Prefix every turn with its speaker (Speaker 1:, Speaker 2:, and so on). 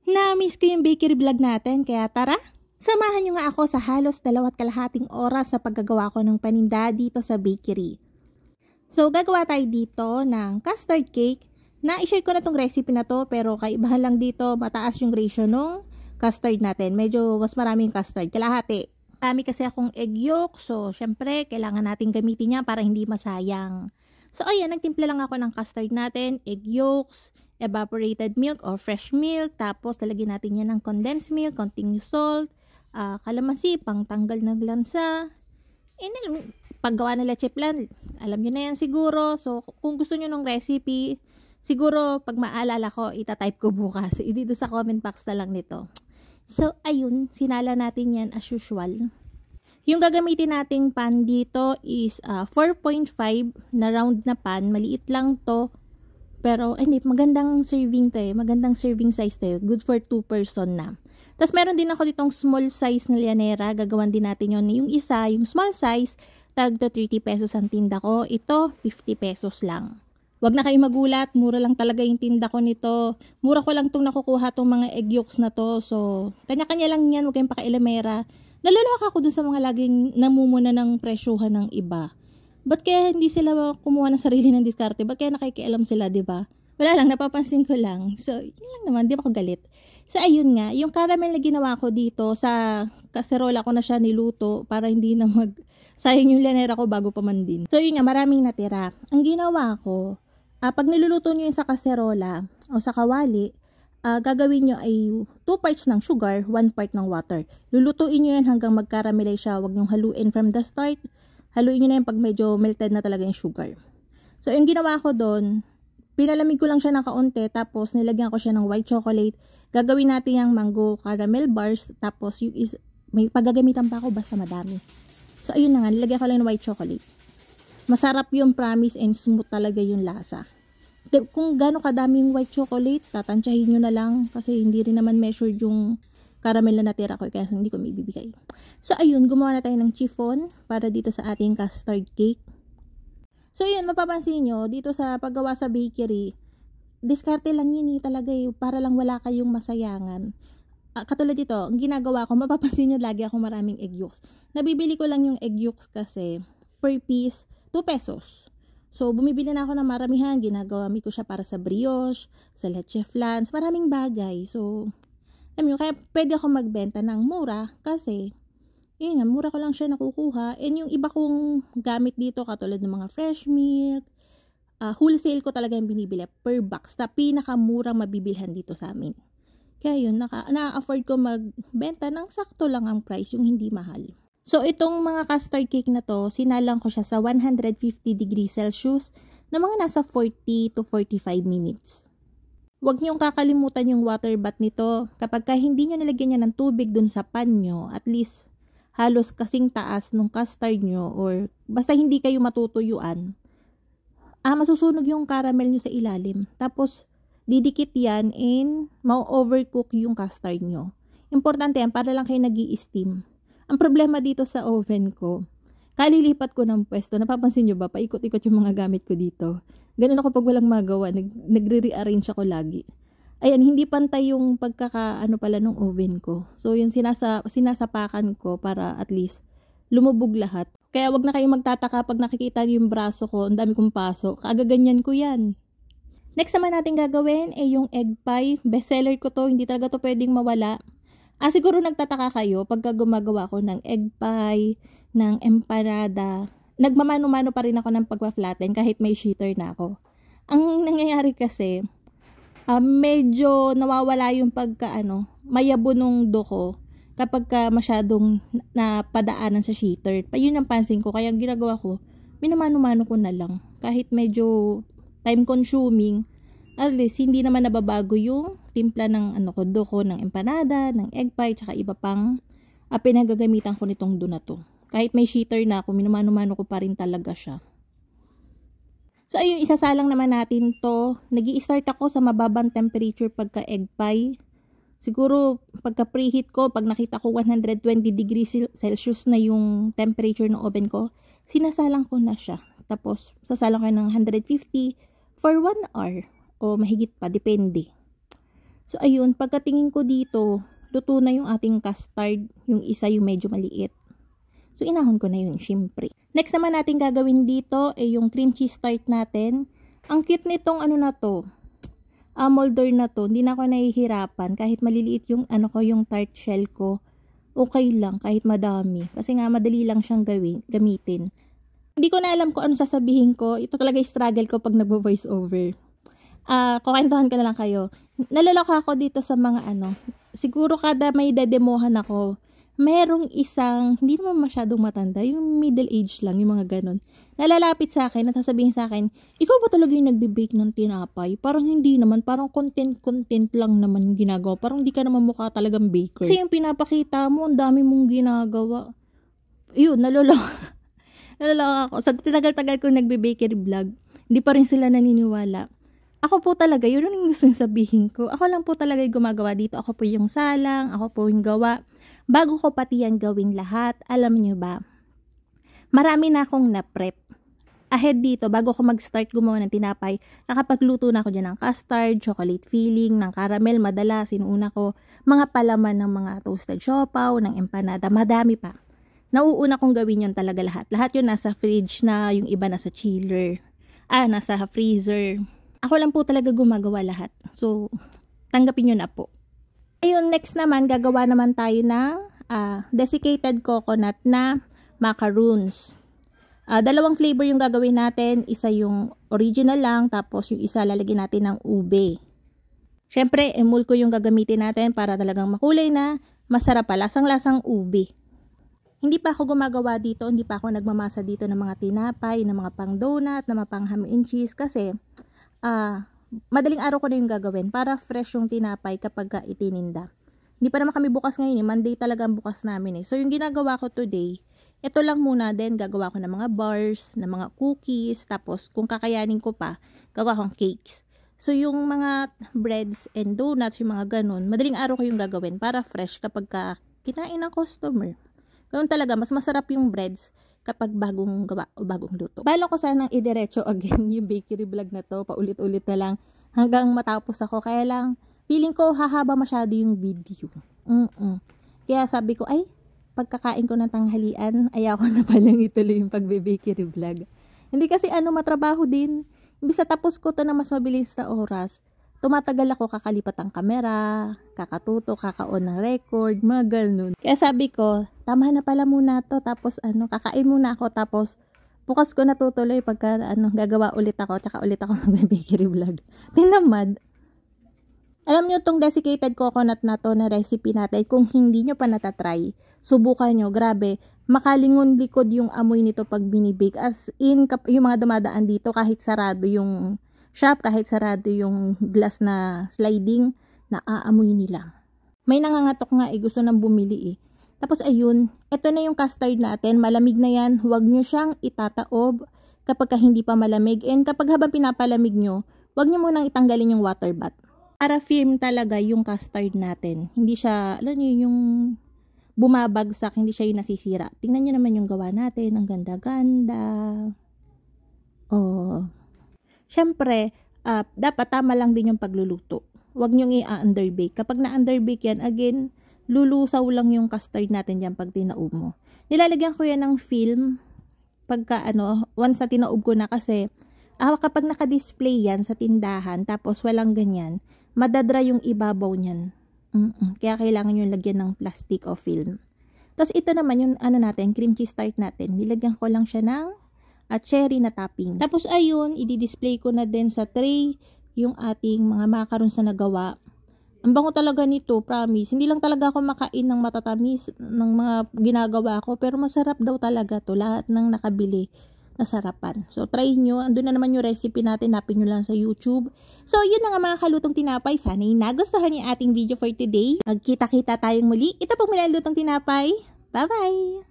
Speaker 1: Na-miss ko yung bakery vlog natin, kaya tara! Samahan nyo nga ako sa halos 2.5 oras sa paggagawa ko ng paninda dito sa bakery. So, gagawa tayo dito ng custard cake. Na-share ko na tong recipe na to, pero kaibahan lang dito, mataas yung ratio nung custard natin. Medyo mas maraming custard, kalahati. Dami kasi akong egg yolk, so syempre, kailangan natin gamitin niya para hindi masayang. So, ayan, nagtimpla lang ako ng custard natin, egg yolks, evaporated milk or fresh milk, tapos talagyan natin yan ng condensed milk, konting salt, kalamansi, pang tanggal ng lansa. Paggawa ng leche flan, alam nyo na yan siguro. So, kung gusto nyo ng recipe, siguro pag maalala ko, itatype ko bukas. Dito sa comment box na lang nito. So, ayun, sinala natin yan as usual. Yung gagamitin nating pan dito is 4.5 na round na pan. Maliit lang to. Pero, hindi, magandang serving to eh. Magandang serving size to eh. Good for 2 person na. Tapos, meron din ako ditong small size na lianera. Gagawan din natin yun. Yung isa, yung small size, tag to 30 pesos ang tinda ko. Ito, 50 pesos lang. Wag na kayo magulat. Mura lang talaga yung tinda ko nito. Mura ko lang itong nakukuha tong mga egg yolks na to. So, kanya-kanya lang yan. Huwag kayong pakailamera. Naluloko ako dun sa mga laging namumuna ng presyuhan ng iba. Ba't kaya hindi sila kumuha ng sarili ng diskarte? Ba't kaya nakikialam sila, di ba? Wala lang, napapansin ko lang. So, yun lang naman, di ba ako galit? So, ayun nga, yung caramel na ginawa ko dito, sa kaserola ko na siya niluto para hindi na sayang yung lianera ko bago pa man din. So, yun nga, maraming natira. Ang ginawa ko, pag niluluto nyo yung sa kaserola o sa kawali, gagawin nyo ay 2 parts ng sugar, 1 part ng water. Lulutuin nyo yan hanggang mag-caramelize siya. Huwag nyo haluin from the start. Haluin nyo na yan pag medyo melted na talaga yung sugar. So, yung ginawa ko doon, pinalamig ko lang siya ng kaunti, tapos nilagyan ko siya ng white chocolate. Gagawin natin yung mango caramel bars, tapos yung may paggagamitan pa ako, basta madami. So, ayun na nga, nilagyan ko lang ng white chocolate. Masarap yung promise and smooth talaga yung lasa. Kung gano'ng kadaming white chocolate, tatansyahin nyo na lang, kasi hindi rin naman measured yung caramel na natira ko, kaya hindi ko may bibigay. So, ayun, gumawa na tayo ng chiffon para dito sa ating custard cake. So, ayun, mapapansin nyo, dito sa paggawa sa bakery, diskarte lang yun talaga para lang wala kayong masayangan. Katulad dito, ang ginagawa ko, mapapansin nyo, lagi ako maraming egg yolks. Nabibili ko lang yung egg yolks kasi per piece, 2 pesos. So, bumibili na ako ng maramihan, ginagawa ko siya para sa brioche, sa leche flan, maraming bagay. So, alam nyo, kaya pwede ako magbenta ng mura kasi, yun nga, mura ko lang siya nakukuha. And yung iba kong gamit dito, katulad ng mga fresh milk, wholesale ko talaga yung binibili per box. Na pinakamurang mabibilhan dito sa amin. Kaya yun, na-afford ko magbenta ng sakto lang ang price, yung hindi mahal. So, itong mga custard cake na to, sinalang ko siya sa 150 degrees Celsius na mga nasa 40 to 45 minutes. Huwag niyong kakalimutan yung water bath nito. Kapag hindi nyo nilagyan niya ng tubig dun sa pan nyo, at least halos kasing taas nung custard nyo, or basta hindi kayo matutuyuan, masusunog yung caramel nyo sa ilalim. Tapos, didikit yan and ma-overcook yung custard nyo. Importante yan, para lang kayo nag-i-steam. Ang problema dito sa oven ko, kalilipat ko ng pwesto, napapansin nyo ba, paikot-ikot yung mga gamit ko dito. Ganun ako pag walang magawa, nagre-rearrange ako lagi. Ayan, hindi pantay yung pala ng oven ko. So, yung sinasapakan ko para at least lumubog lahat. Kaya wag na kayo magtataka pag nakikita niyo yung braso ko, ang dami kong pasok. Kagaganyan ko yan. Next naman natin gagawin ay yung egg pie. Bestseller ko to, hindi talaga to pwedeng mawala. Siguro nagtataka kayo pagka gumagawa ko ng egg pie, ng empanada. Nagmamano-mano pa rin ako ng pagpa-flatten kahit may sheeter na ako. Ang nangyayari kasi, medyo nawawala yung mayabo nung duko kapag masyadong napadaanan sa sheeter. Yun ang pansin ko, kaya ang ginagawa ko, minamano-mano ko na lang. Kahit medyo time consuming, at least hindi naman nababago yung timpla ng duko, ng empanada, ng egg pie, tsaka iba pang pinagagamitan ko nitong dough na to. Kahit may sheeter na ako, minamano-mano ko pa rin talaga siya. So, ayun, isasalang naman natin to. Nag-i-start ako sa mababang temperature pagka egg pie. Siguro, pagka preheat ko, pag nakita ko 120 degrees Celsius na yung temperature ng oven ko, sinasalang ko na siya. Tapos, sasalang ko ng 150 for 1 hour. O mahigit pa, depende. So ayun, pagkatingin ko dito, luto na yung ating custard, yung isa yung medyo maliit. So inahon ko na yun, syempre. Next naman natin gagawin dito ay yung cream cheese tart natin. Ang cute nitong ano na to, moldor na to, hindi na ako nahihirapan kahit maliliit yung yung tart shell ko. Okay lang kahit madami kasi nga madali lang siyang gamitin. Hindi ko na alam kung ano sasabihin ko. Ito talaga yung struggle ko pag nagvo-voice over. Kukwentuhan ko na lang kayo. Nalaloka ako dito sa mga siguro kada may dedemohan ako, merong isang, hindi naman masyadong matanda, yung middle age lang, yung mga ganon. Nalalapit sa akin at sasabihin sa akin, ikaw ba talaga yung nagbe-bake ng tinapay? Parang hindi naman, parang content lang naman yung ginagawa. Parang hindi ka naman mukha talagang baker. Kasi yung pinapakita mo, ang dami mong ginagawa. Yun, naloloka ako. Sa tagal-tagal ko nagbe-bakery vlog, hindi pa rin sila naniniwala. Ako po talaga, yun yung gusto yung sabihin ko. Ako lang po talaga yung gumagawa dito. Ako po yung salang, ako po yung gawa. Bago ko pati yan gawing lahat, alam niyo ba, marami na akong na-prep. Ahead dito, bago ko mag-start gumawa ng tinapay, nakapagluto na ako dyan ng custard, chocolate filling, ng caramel, madalas, sinuuna ko, mga palaman ng mga toasted siopaw, ng empanada, madami pa. Nauuna kong gawin yun talaga lahat. Lahat yun nasa fridge na, yung iba nasa chiller, nasa freezer. Ako lang po talaga gumagawa lahat. So, tanggapin nyo na po. Ayun, next naman, gagawa naman tayo ng desiccated coconut na macaroons. Dalawang flavor yung gagawin natin. Isa yung original lang, tapos yung isa lalagyan natin ng ube. Syempre, emul ko yung gagamitin natin para talagang makulay na masarap pa. Lasang-lasang ube. Hindi pa ako gumagawa dito, hindi pa ako nagmamasa dito ng mga tinapay, ng mga pang donut, ng mga pang ham and cheese kasi madaling araw ko na yung gagawin para fresh yung tinapay kapag itininda. Hindi pa naman kami bukas ngayon Monday talaga ang bukas namin So yung ginagawa ko today, ito lang muna din, gagawa ko ng mga bars, ng mga cookies, tapos kung kakayanin ko pa, gawa kong cakes. So yung mga breads and donuts, yung mga ganun, madaling araw ko yung gagawin para fresh kapag kinain ng customer. Ganun talaga, mas masarap yung breads kapag bagong gawa o bagong luto. Balo ko sanang idiretso again yung bakery vlog na to, paulit-ulit na lang hanggang matapos ako. Kaya lang, feeling ko hahaba masyado yung video. Kaya sabi ko, pagkakain ko ng tanghalian, ayaw ko na palang ituloy yung pagbe-bakery vlog. Hindi kasi matrabaho din. Imbis na tapos ko to na mas mabilis na oras, tumatagal ako kakalipat ang kamera, kakatuto, kaka-on ng record, mga ganun. Kaya sabi ko, tama na pala muna to, tapos kakain muna ako, tapos bukas ko natutuloy pagka gagawa ulit ako, tsaka ulit ako mag-bakery vlog. Tinamad. Alam nyo tong desiccated coconut na to na recipe natin, kung hindi nyo pa natatry, subukan nyo, grabe, makalingon likod yung amoy nito pag binibake. As in, yung mga dumadaan dito, kahit sarado yung shop, kahit sarado yung glass na sliding, naaamoy nila. May nangangatok nga gusto nang bumili Tapos ayun, ito na yung custard natin, malamig na yan, huwag nyo siyang itataob kapag hindi pa malamig. And kapag habang pinapalamig nyo, huwag nyo munang itanggalin yung water bath. Para firm talaga yung custard natin. Hindi siya, alam nyo, yung bumabagsak, hindi siya yung nasisira. Tingnan nyo naman yung gawa natin, ang ganda-ganda. Syempre, dapat tama lang din yung pagluluto. Huwag nyo i-underbake. Kapag na-underbake yan, again, lulusaw lang yung custard natin dyan pag tinaob mo. Nilalagyan ko yan ng film pagka once na tinaob ko na kasi kapag naka-display yan sa tindahan tapos walang ganyan, madadra yung ibabaw niyan. Kaya kailangan yung lagyan ng plastic o film. Tapos ito naman yung natin, cream cheese tart natin. Nilagyan ko lang siya ng cherry na toppings. Tapos ayun, i-display ko na din sa tray yung ating mga macarons na nagawa. Ang bango talaga nito, promise. Hindi lang talaga ako makain ng matatamis ng mga ginagawa ko, pero masarap daw talaga to. Lahat ng nakabili, nasarapan. So try nyo. Andun na naman yung recipe natin. Napin nyo lang sa YouTube. So yun na nga mga kalutong tinapay. Sana'y nagustuhan niyo ating video for today. Magkita-kita tayong muli. Ito pong malalutong tinapay. Bye-bye!